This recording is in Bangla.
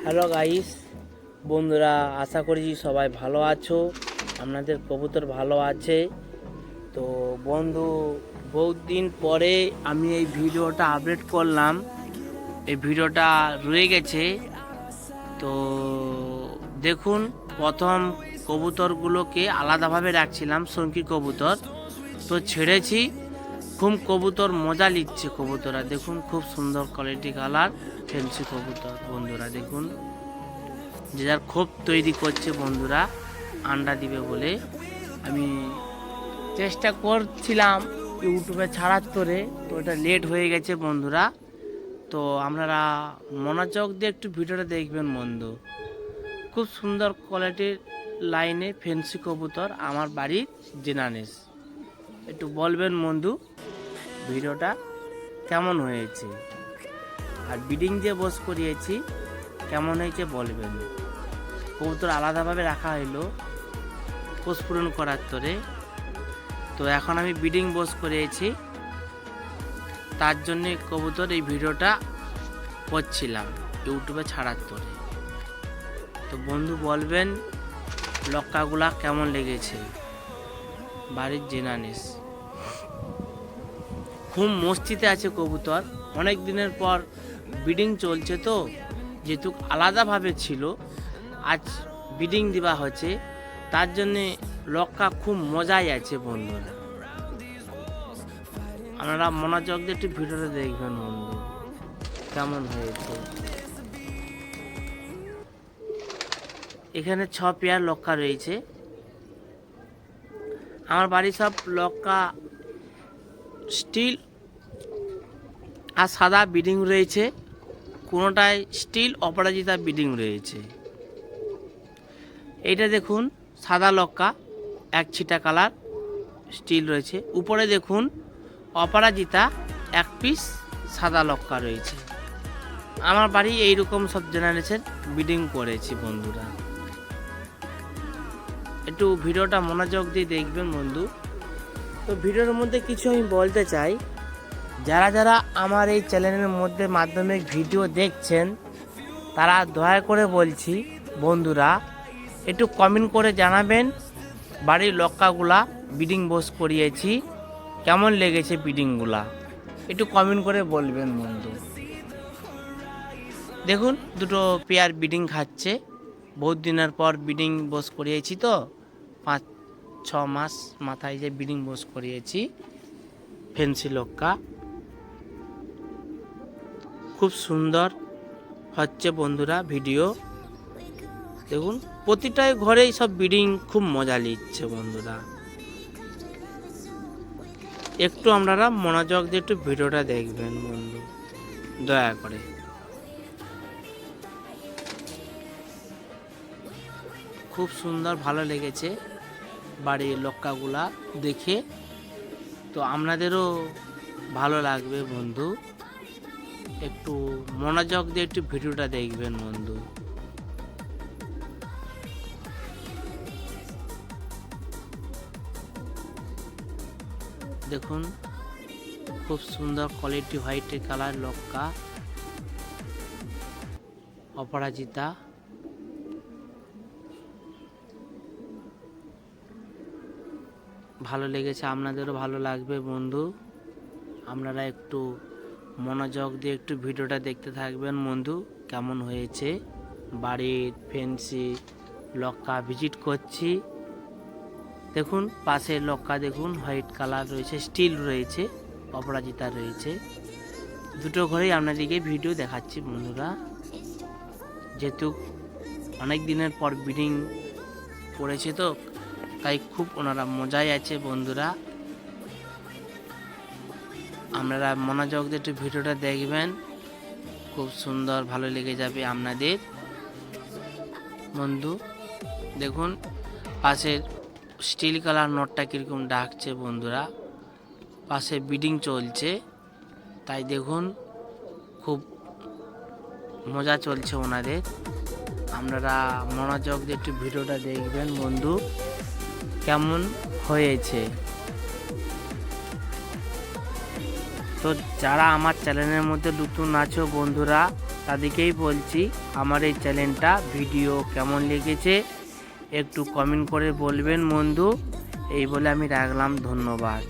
হ্যালো গাইস, বন্ধুরা, আশা করি সবাই ভালো আছো। আপনাদের কবুতর ভালো আছে তো। বন্ধু, বহুত দিন পরে আমি এই ভিডিওটা আপলোড করলাম। এই ভিডিওটা রয়ে গেছে তো দেখুন। প্রথম কবুতরগুলোকে আলাদাভাবে রাখছিলাম, শঙ্কির কবুতর তো ছেড়েছি। খুব কবুতর মজা নিচ্ছে কবুতরা, দেখুন খুব সুন্দর কোয়ালিটি কালার ফেন্সি কবুতর। বন্ধুরা দেখুন, যে যার খোপ তৈরি করছে বন্ধুরা আন্ডা দিবে বলে। আমি চেষ্টা করছিলাম ইউটিউবে ছাড়ার তোরে, তো ওটা লেট হয়ে গেছে বন্ধুরা। তো আপনারা মনোযোগ দিয়ে একটু ভিডিওটা দেখবেন বন্ধু। খুব সুন্দর কোয়ালিটির লাইনে ফেন্সি কবুতর আমার বাড়ির জেনানেস। একটু বলবেন বন্ধু ভিডিওটা কেমন হয়েছে, আর বিডিং দিয়ে বস করিয়েছি কেমন হয়েছে বলবেন। কবুতর আলাদাভাবে রাখা হইলো পোষপূরণ করার তোরে। তো এখন আমি বিডিং বস করিয়েছি, তার জন্যে কবুতর এই ভিডিওটা করছিলাম ইউটিউবে ছাড়ার তোরে। তো বন্ধু বলবেন লক্কাগুলা কেমন লেগেছে বাড়ির জেনানিস। খুব মস্তিতে আছে কবুতর, অনেক দিনের পর বিডিং চলছে তো, যেহেতু আলাদাভাবে ছিল আজ বিডিং দেওয়া হচ্ছে, তার জন্যে লক্কা খুব মজাই আছে বন্ধুরা। আপনারা মনোযোগ দিয়ে একটু ভিডিওটা দেখবেন বন্ধু কেমন হয়েছে। এখানে 6 পেয়ার লক্কা রয়েছে। আমার বাড়ির সব লক্কা স্টিল আর সাদা বিডিং রয়েছে, কোনোটায় স্টিল অপরাজিতা বিডিং রয়েছে। এইটা দেখুন সাদা লক্কা, এক ছিটা কালার স্টিল রয়েছে। উপরে দেখুন অপরাজিতা এক পিস সাদা লক্কা রয়েছে। আমার বাড়ি এইরকম সব জেনারেশন বিডিং করেছি বন্ধুরা। একটু ভিডিওটা মনোযোগ দিয়ে দেখবেন বন্ধু। তো ভিডিওর মধ্যে কিছু আমি বলতে চাই, যারা যারা আমার এই চ্যানেলের মধ্যে মাধ্যমিক ভিডিও দেখছেন তারা দয়া করে বলছি বন্ধুরা একটু কমেন্ট করে জানাবেন বাড়ির লক্কাগুলা বিডিং বস করিয়েছি কেমন লেগেছে বিডিংগুলা, একটু কমেন্ট করে বলবেন বন্ধু। দেখুন দুটো পেয়ার বিডিং খাচ্ছে, বহুত দিনের পর বিডিং বস করিয়েছি তো, 5-6 মাস মাথায় যে বিডিং বস করিয়েছি ফেন্সি লক্কা। খুব সুন্দর হচ্ছে বন্ধুরা ভিডিও দেখুন। প্রতিটাই ঘরেই সব বিডিং খুব মজা নিচ্ছে বন্ধুরা। একটু আপনারা মনোযোগ দিয়ে একটু ভিডিওটা দেখবেন বন্ধু দয়া করে। খুব সুন্দর ভালো লেগেছে বাড়ির লক্কাগুলা দেখে, তো আপনাদেরও ভালো লাগবে বন্ধু। একটু মনোযোগ দিয়ে একটু ভিডিওটা দেখবেন বন্ধু। দেখুন খুব সুন্দর কোয়ালিটি হোয়াইটের কালার লক্কা অপরাজিতা। ভালো লেগেছে, আপনাদেরও ভালো লাগবে বন্ধু। আপনারা একটু মনোযোগ দিয়ে একটু ভিডিওটা দেখতে থাকবেন বন্ধু কেমন হয়েছে। বাড়ির ফেন্সি লক্কা ভিজিট করছি। দেখুন পাশের লক্কা দেখুন হোয়াইট কালার রয়েছে, স্টিল রয়েছে, অপরাজিতা রয়েছে। দুটো ঘরেই আপনাদেরকে ভিডিও দেখাচ্ছি বন্ধুরা, যেহেতু অনেক দিনের পর বিডিং পড়েছে তো তাই খুব ওনারা মজাই আছে বন্ধুরা। আপনারা মনোযোগ দিয়ে একটু ভিডিওটা দেখবেন, খুব সুন্দর ভালো লেগে যাবে আপনাদের বন্ধু। দেখুন পাশের স্টিল কালার নটটা কীরকম ডাকছে বন্ধুরা, পাশে বিডিং চলছে তাই দেখুন খুব মজা চলছে ওনাদের। আপনারা মনোযোগ দিয়ে একটু ভিডিওটা দেখবেন বন্ধু কেমন হয়েছে। তো যারা আমার চ্যানেলের মধ্যে নতুন আছো বন্ধুরা তাদেরকেই বলছি আমার এই চ্যানেলটা ভিডিও কেমন লেগেছে একটু কমেন্ট করে বলবেন বন্ধু। এই বলে আমি রাখলাম, ধন্যবাদ।